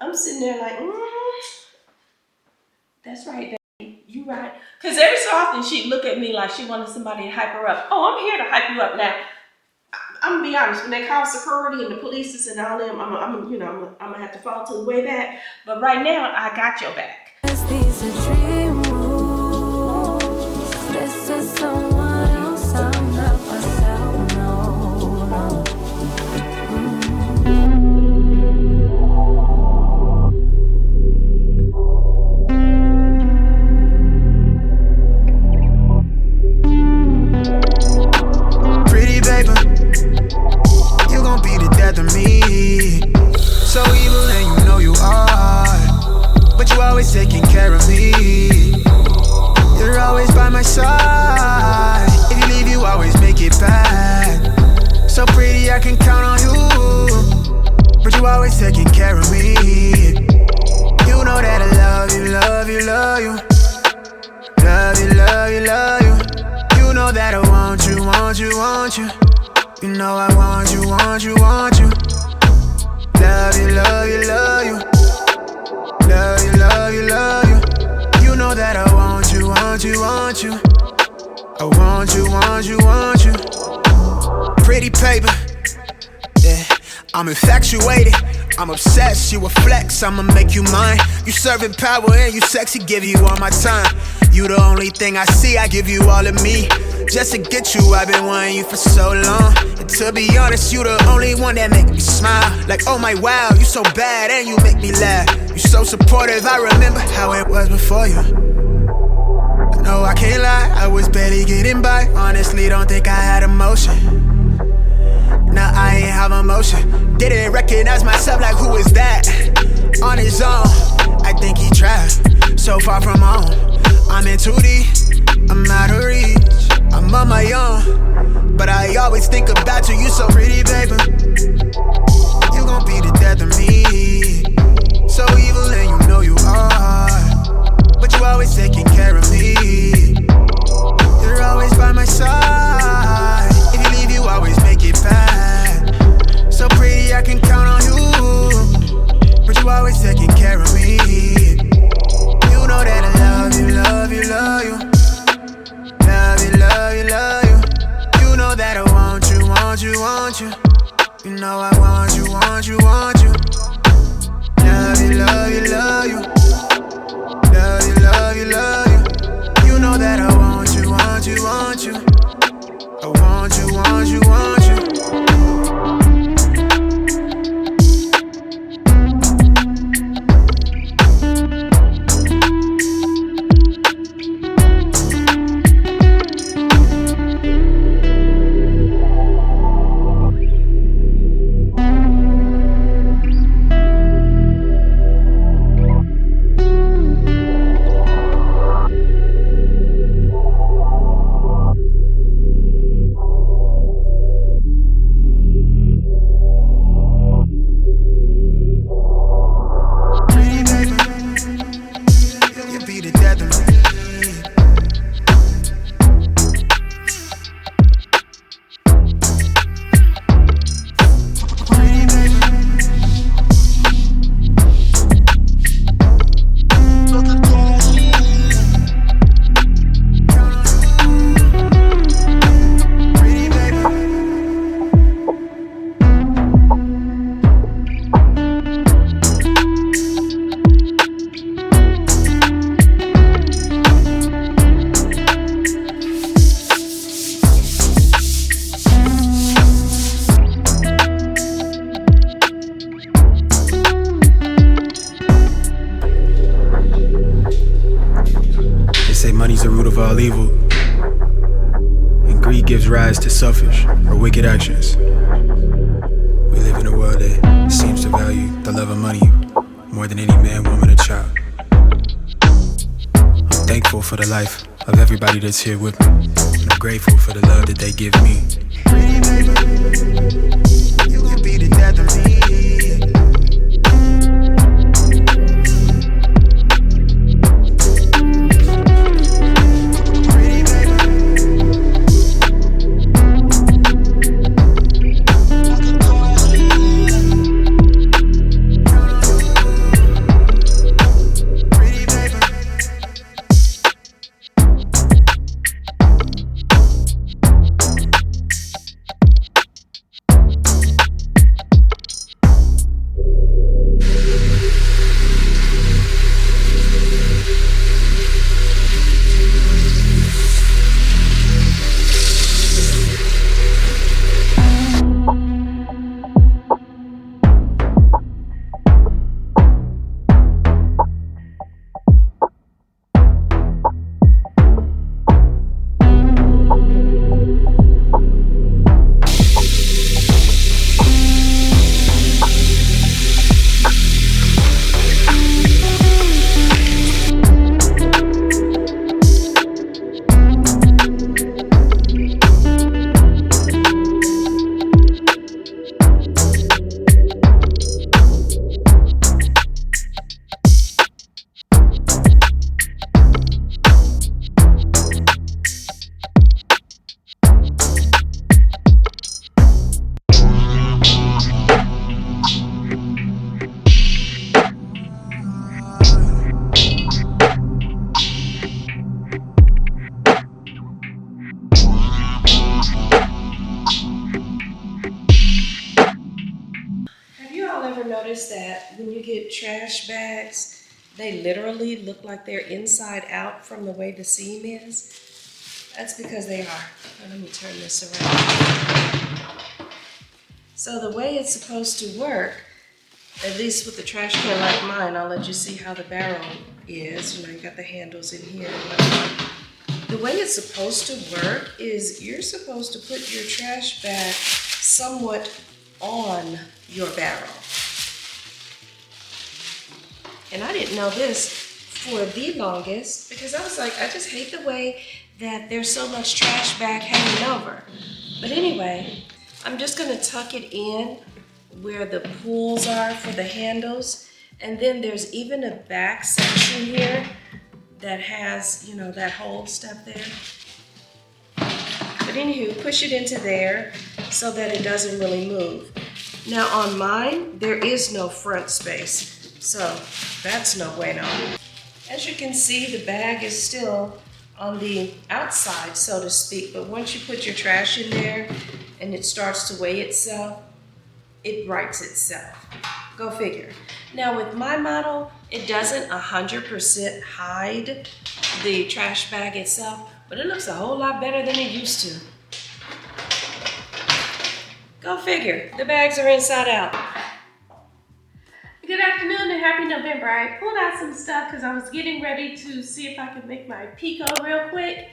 I'm sitting there like, that's right, Daddy. You right. Because every so often she'd look at me like she wanted somebody to hype her up. Oh, I'm here to hype you up now. I'm gonna be honest. When they call security and the police and all them, I'm gonna have to fall to the way back. But right now, I got your back. These are dream rules. This is someone else. I'm not myself. No. Pretty baby, you gon' be the death of me. So evil and you know you are, but you always taking care of me. You're always by my side. If you leave, you always make it back. So pretty, I can count on you, but you always taking care of me. You know that I love you, love you, love you. Love you, love you, love you. You know that I want you, want you, want you. You know I want you, want you, want you. Love you, love you, love you. Love you, love you, love you. You know that I want you, want you, want you. I want you, want you, want you. Pretty paper, yeah. I'm infatuated, I'm obsessed, you a flex, I'ma make you mine. You serving power and you sexy, give you all my time. You the only thing I see, I give you all of me. Just to get you, I've been wanting you for so long. And to be honest, you the only one that make me smile. Like, oh my wow, you so bad and you make me laugh. You so supportive, I remember how it was before you. No, I can't lie, I was barely getting by. Honestly, don't think I had emotion. Nah, I ain't have emotion. Didn't recognize myself, like who is that? On his own, I think he tried. So far from home, I'm in 2D, I'm out of reach. I'm on my own, but I always think about you. You so pretty, baby. You gon' be the death of me. So evil and you know you are, but you always taking care of me. You're always by my side. If you leave, you always make it back. So pretty, I can count on you, but you always taking care of me. You know that I love you, love you, love you. Love you, love you, love you. You know that I want you, want you, want you. You know I want you, want you, want you. Love you, love you, love you. Love you, love you, love you. You know that I want you, want you, want you. I want you, want you, want you. Evil, and greed gives rise to selfish or wicked actions. We live in a world that seems to value the love of money more than any man, woman, or child. I'm thankful for the life of everybody that's here with me, and I'm grateful for the love that they give me. Pretty baby, you can be the death of me. get trash bags, they literally look like they're inside out from the way the seam is. That's because they are. Let me turn this around. So the way it's supposed to work, at least with the trash can like mine, I'll let you see how the barrel is. You know, you got the handles in here and whatnot. The way it's supposed to work is you're supposed to put your trash bag somewhat on your barrel. And I didn't know this for the longest because I was like, I just hate the way that there's so much trash bag hanging over. But anyway, I'm just gonna tuck it in where the pulls are for the handles. And then there's even a back section here that has, you know, that whole stuff there. But anywho, push it into there so that it doesn't really move. Now on mine, there is no front space, so that's no bueno. As you can see, the bag is still on the outside, so to speak, but once you put your trash in there and it starts to weigh itself, it rights itself. Go figure. Now with my model, it doesn't 100% hide the trash bag itself, but it looks a whole lot better than it used to. Go figure, the bags are inside out. Good afternoon and happy November. I pulled out some stuff because I was getting ready to see if I could make my pico real quick,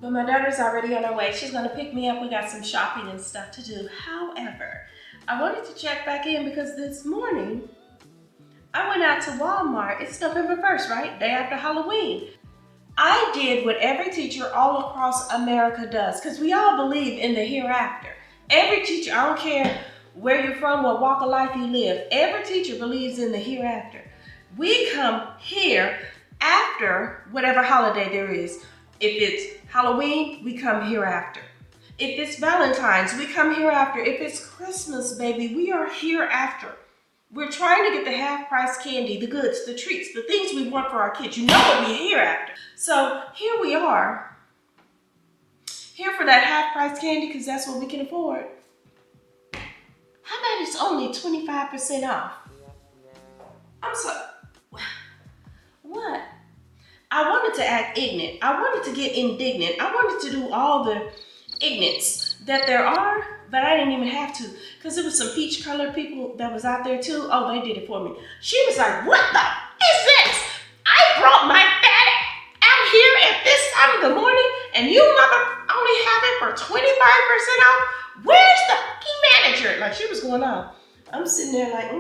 but my daughter's already on her way. She's gonna pick me up. We got some shopping and stuff to do. However, I wanted to check back in because this morning, I went out to Walmart. It's November 1st, right? Day after Halloween. I did what every teacher all across America does because we all believe in the hereafter. Every teacher, I don't care where you're from, what walk of life you live, every teacher believes in the hereafter. We come here after whatever holiday there is. If it's Halloween, we come hereafter. If it's Valentine's, we come hereafter. If it's Christmas, baby, we are hereafter. We're trying to get the half-price candy, the goods, the treats, the things we want for our kids. You know what we're here after. So here we are, here for that half-price candy because that's what we can afford. How about it's only 25% off? I'm sorry. What? I wanted to act ignorant. I wanted to get indignant. I wanted to do all the ignorance that there are, but I didn't even have to because there was some peach colored people that was out there too. Oh, they did it for me. She was like, what the is this? I brought my fatty out here at this time of the morning and you mother only have it for 25% off? Where's the fucking manager? Like she was going on. I'm sitting there like,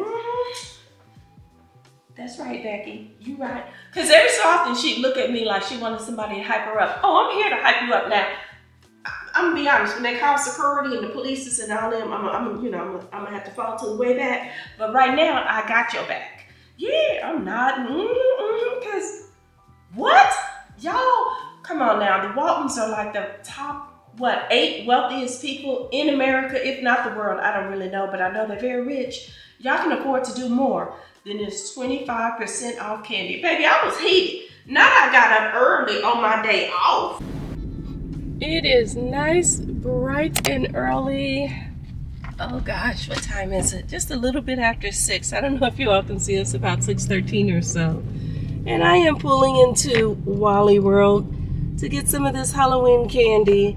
that's right, Becky, you right. Because every so often she'd look at me like she wanted somebody to hype her up. Oh, I'm here to hype you up now. I'm gonna be honest, when they call security and the police and all them, I'm gonna have to fall to the way back. But right now, I got your back. Yeah, I'm not, because what? Y'all, come on now. The Waltons are like the top, 8 wealthiest people in America, if not the world. I don't really know, but I know they're very rich. Y'all can afford to do more than this 25% off candy. Baby, I was heated. Now I got up early on my day off. It is nice, bright and early. Oh gosh, what time is it? Just a little bit after 6. I don't know if you all can see us, about 6:13 or so. And I am pulling into Wally World to get some of this Halloween candy.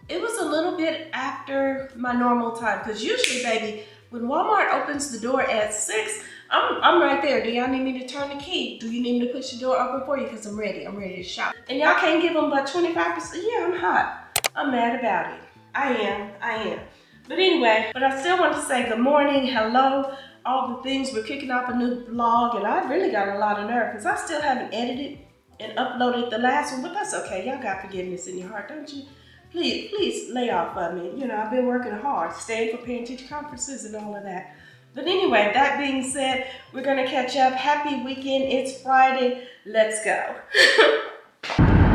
It was a little bit after my normal time, because usually, baby, when Walmart opens the door at 6, I'm right there. Do y'all need me to turn the key? Do you need me to push the door open for you? Because I'm ready to shop. And y'all can't give them but 25%? Yeah, I'm hot. I'm mad about it. I am. But anyway, but I still want to say good morning, hello, all the things. We're kicking off a new vlog, and I really got a lot of nerve because I still haven't edited and uploaded the last one, but that's okay. Y'all got forgiveness in your heart, don't you? Please lay off of me. You know, I've been working hard, staying for parent-teacher conferences and all of that. But anyway, that being said, we're gonna catch up. Happy weekend, it's Friday, let's go.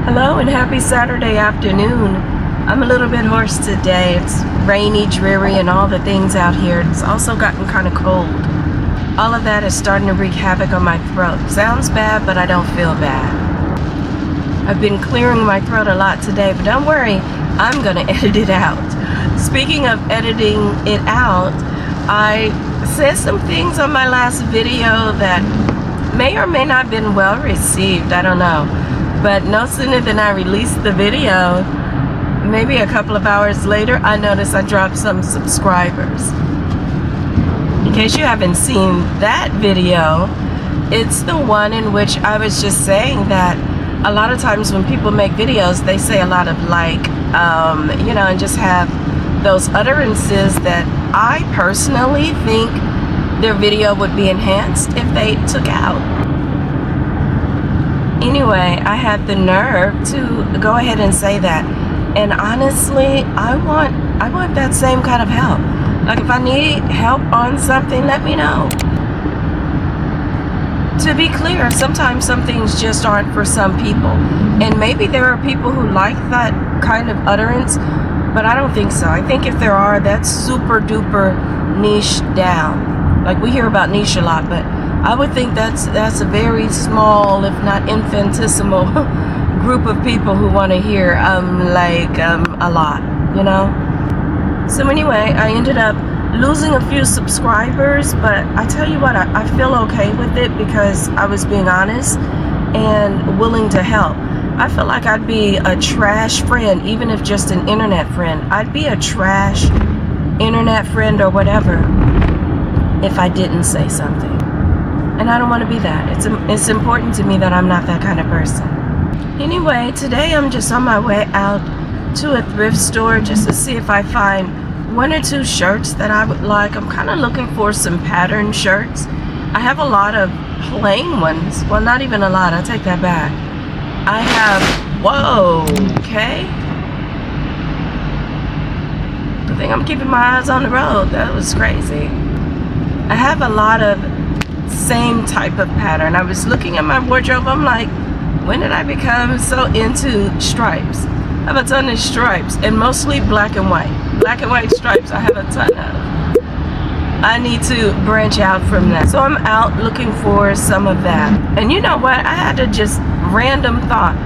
Hello and happy Saturday afternoon. I'm a little bit hoarse today. It's rainy, dreary, and all the things out here. It's also gotten kind of cold. All of that is starting to wreak havoc on my throat. Sounds bad, but I don't feel bad. I've been clearing my throat a lot today, but don't worry, I'm gonna edit it out. Speaking of editing it out, I said some things on my last video that may or may not have been well received. I don't know. But no sooner than I released the video, maybe a couple of hours later, I noticed I dropped some subscribers. In case you haven't seen that video, it's the one in which I was just saying that a lot of times when people make videos, they say a lot of and just have those utterances that I personally think their video would be enhanced if they took out. Anyway, I had the nerve to go ahead and say that. And honestly, I want that same kind of help. Like if I need help on something, let me know. To be clear, sometimes some things just aren't for some people. And maybe there are people who like that kind of utterance, but I don't think so. I think if there are, that's super duper niche down. Like we hear about niche a lot, but I would think that's a very small, if not infinitesimal group of people who want to hear a lot, you know? So anyway, I ended up losing a few subscribers, but I tell you what, I feel okay with it because I was being honest and willing to help. I feel like I'd be a trash friend, even if just an internet friend. I'd be a trash internet friend or whatever if I didn't say something. And I don't want to be that. It's important to me that I'm not that kind of person. Anyway, today I'm just on my way out to a thrift store just to see if I find one or two shirts that I would like. I'm kind of looking for some pattern shirts. I have a lot of plain ones. Well, not even a lot. I take that back. I have, whoa, okay. I think I'm keeping my eyes on the road. That was crazy. I have a lot of same type of pattern. I was looking at my wardrobe. I'm like, when did I become so into stripes? I have a ton of stripes and mostly black and white. Black and white stripes I have a ton of. I need to branch out from that. So I'm out looking for some of that. And you know what? I had a just random thought.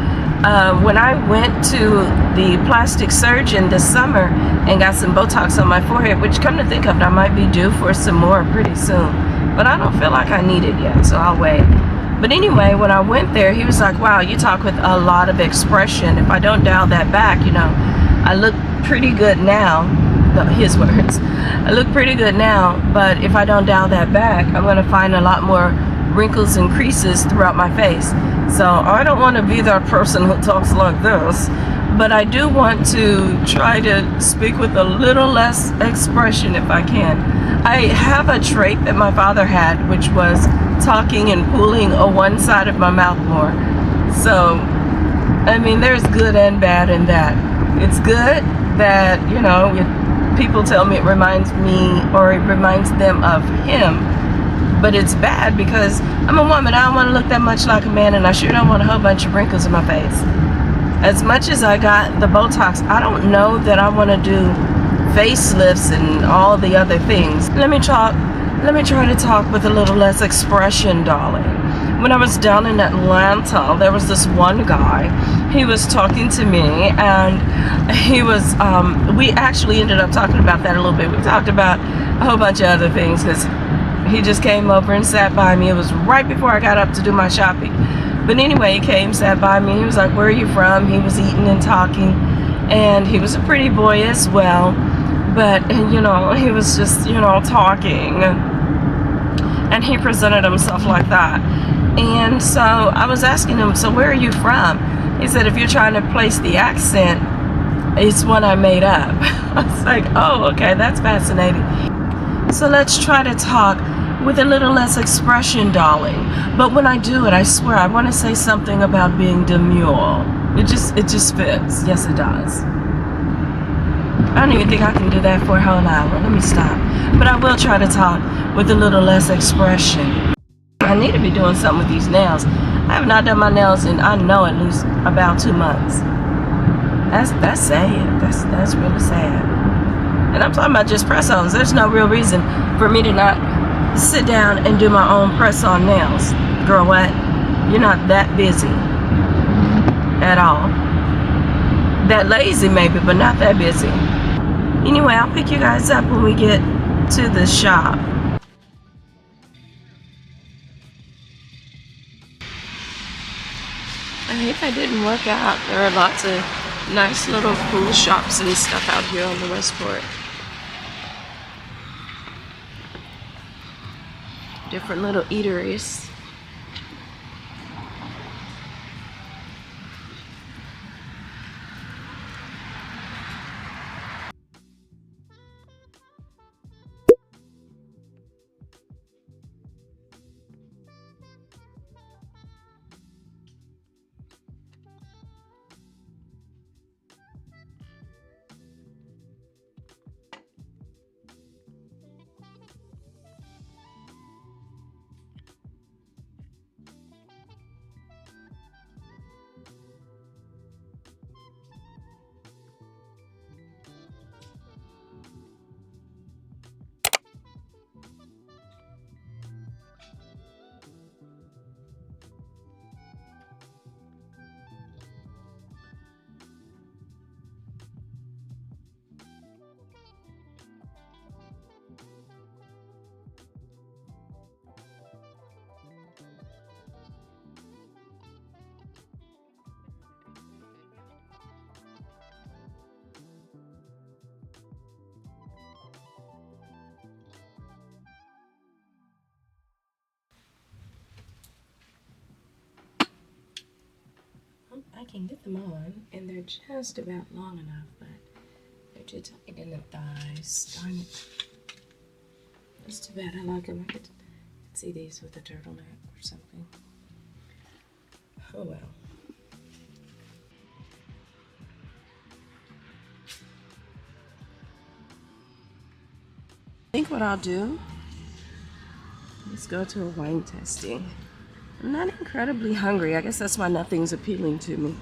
When I went to the plastic surgeon this summer and got some Botox on my forehead, which come to think of it, I might be due for some more pretty soon. But I don't feel like I need it yet, so I'll wait. But anyway, when I went there, he was like, wow, you talk with a lot of expression. If I don't dial that back, I look pretty good now. No, his words. I look pretty good now, but if I don't dial that back, I'm going to find a lot more wrinkles and creases throughout my face. So I don't want to be that person who talks like this, but I do want to try to speak with a little less expression if I can. I have a trait that my father had, which was talking and pulling on one side of my mouth more. So, I mean, there's good and bad in that. It's good that, people tell me it reminds me or it reminds them of him. But it's bad because I'm a woman. I don't want to look that much like a man, and I sure don't want a whole bunch of wrinkles in my face. As much as I got the Botox, I don't know that I want to do facelifts and all the other things. Let me try to talk with a little less expression, darling. When I was down in Atlanta, there was this one guy. He was talking to me, and he was, we actually ended up talking about that a little bit. We talked about a whole bunch of other things because he just came over and sat by me. It was right before I got up to do my shopping. But anyway, he came, sat by me. He was like, where are you from? He was eating and talking, and he was a pretty boy as well. But, he was just, talking. And he presented himself like that. And so I was asking him, so where are you from? He said, if you're trying to place the accent, it's one I made up. I was like, oh, okay, that's fascinating. So let's try to talk with a little less expression, darling. But when I do it, I swear, I want to say something about being demure. It just fits. Yes, it does. I don't even think I can do that for a whole hour. Let me stop. But I will try to talk with a little less expression. I need to be doing something with these nails. I have not done my nails in, I know, at least about 2 months. That's sad. That's really sad. And I'm talking about just press-ons. There's no real reason for me to not sit down and do my own press-on nails. Girl, what? You're not that busy at all. That lazy maybe, but not that busy. Anyway, I'll pick you guys up when we get to the shop. And if I didn't work out, there are lots of nice little cool shops and stuff out here on the Westport. Different little eateries. I can get them on, and they're just about long enough, but they're too tight in the thighs. Darn it. That's too bad. I like them. I could see these with a turtleneck or something. Oh well. I think what I'll do is go to a wine tasting. I'm not incredibly hungry. I guess that's why nothing's appealing to me.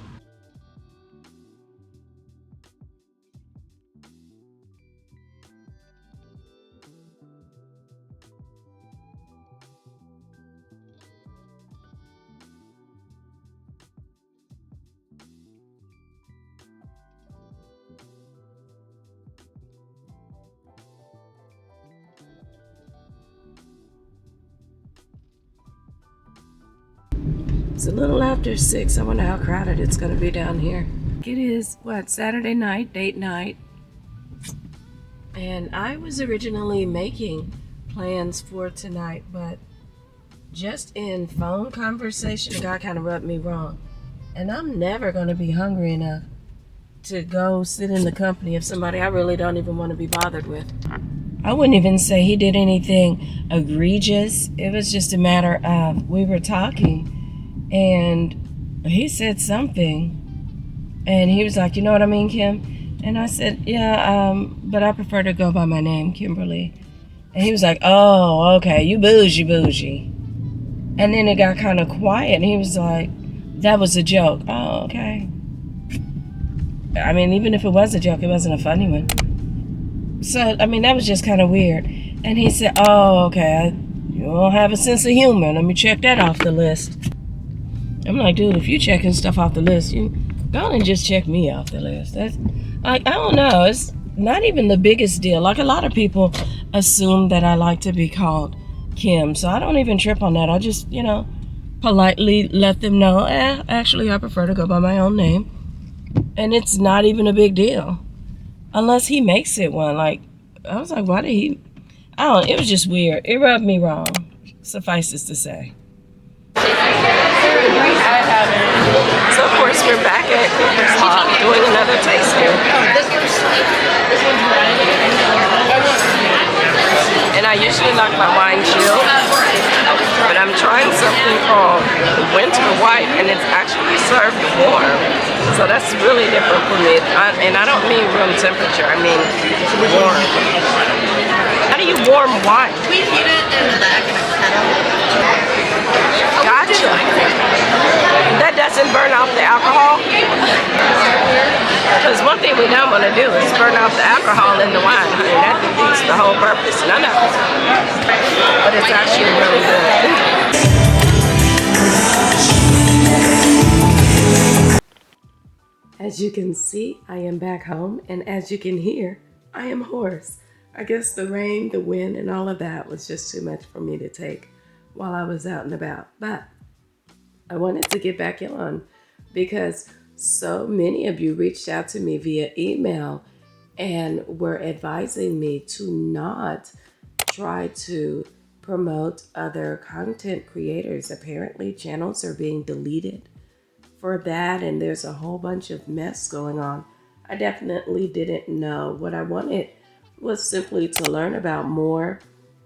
It's a little after 6. I wonder how crowded it's going to be down here. It is, Saturday night, date night. And I was originally making plans for tonight, but just in phone conversation, the guy kind of rubbed me wrong. And I'm never going to be hungry enough to go sit in the company of somebody I really don't even want to be bothered with. I wouldn't even say he did anything egregious. It was just a matter of we were talking. And he said something, and he was like, you know what I mean, Kim? And I said, yeah, but I prefer to go by my name, Kymberly. And he was like, oh, okay, you bougie. And then it got kind of quiet, and he was like, that was a joke. Oh, okay. I mean, even if it was a joke, it wasn't a funny one. So, I mean, that was just kind of weird. And he said, oh, okay, you don't have a sense of humor. Let me check that off the list. I'm like, dude, if you checking stuff off the list, you go on and just check me off the list. That's like, I don't know. It's not even the biggest deal. Like, a lot of people assume that I like to be called Kim, so I don't even trip on that. I just, politely let them know, actually, I prefer to go by my own name. And it's not even a big deal. Unless he makes it one. Like, I was like, why did he? It was just weird. It rubbed me wrong, suffices to say. I haven't. So of course we're back at doing another tasting. And I usually like my wine chilled, but I'm trying something called Winter White, and it's actually served warm. So that's really different for me. And I don't mean room temperature, I mean warm. How do you warm wine? We heat it in the back in a kettle. Gotcha. That doesn't burn off the alcohol? Because one thing we don't want to do is burn off the alcohol in the wine, honey. That defeats the whole purpose. No. But it's actually really good. As you can see, I am back home, and as you can hear, I am hoarse. I guess the rain, the wind, and all of that was just too much for me to take while I was out and about. But I wanted to get back on because so many of you reached out to me via email and were advising me to not try to promote other content creators. Apparently, channels are being deleted for that, and there's a whole bunch of mess going on. I definitely didn't know. What I wanted was simply to learn about more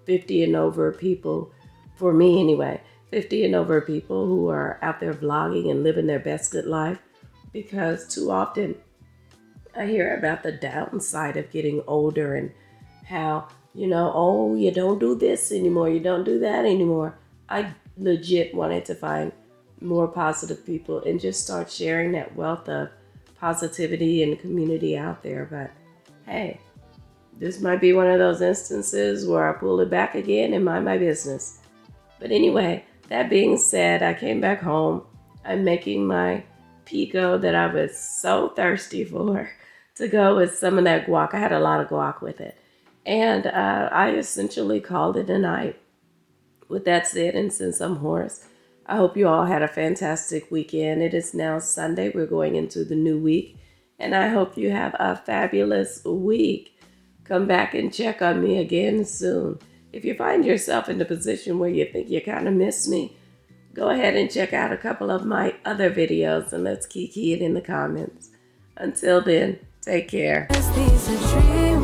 50 and over people, for me anyway, 50 and over people who are out there vlogging and living their best good life, because too often I hear about the downside of getting older and how, oh, you don't do this anymore, you don't do that anymore. I legit wanted to find more positive people and just start sharing that wealth of positivity and community out there. But hey, this might be one of those instances where I pull it back again and mind my business. But anyway, that being said, I came back home. I'm making my pico that I was so thirsty for to go with some of that guac. I had a lot of guac with it. And I essentially called it a night. With that said, and since I'm hoarse, I hope you all had a fantastic weekend. It is now Sunday. We're going into the new week. And I hope you have a fabulous week. Come back and check on me again soon. If you find yourself in the position where you think you kind of miss me, go ahead and check out a couple of my other videos and let's kiki it in the comments. Until then, take care. These a dream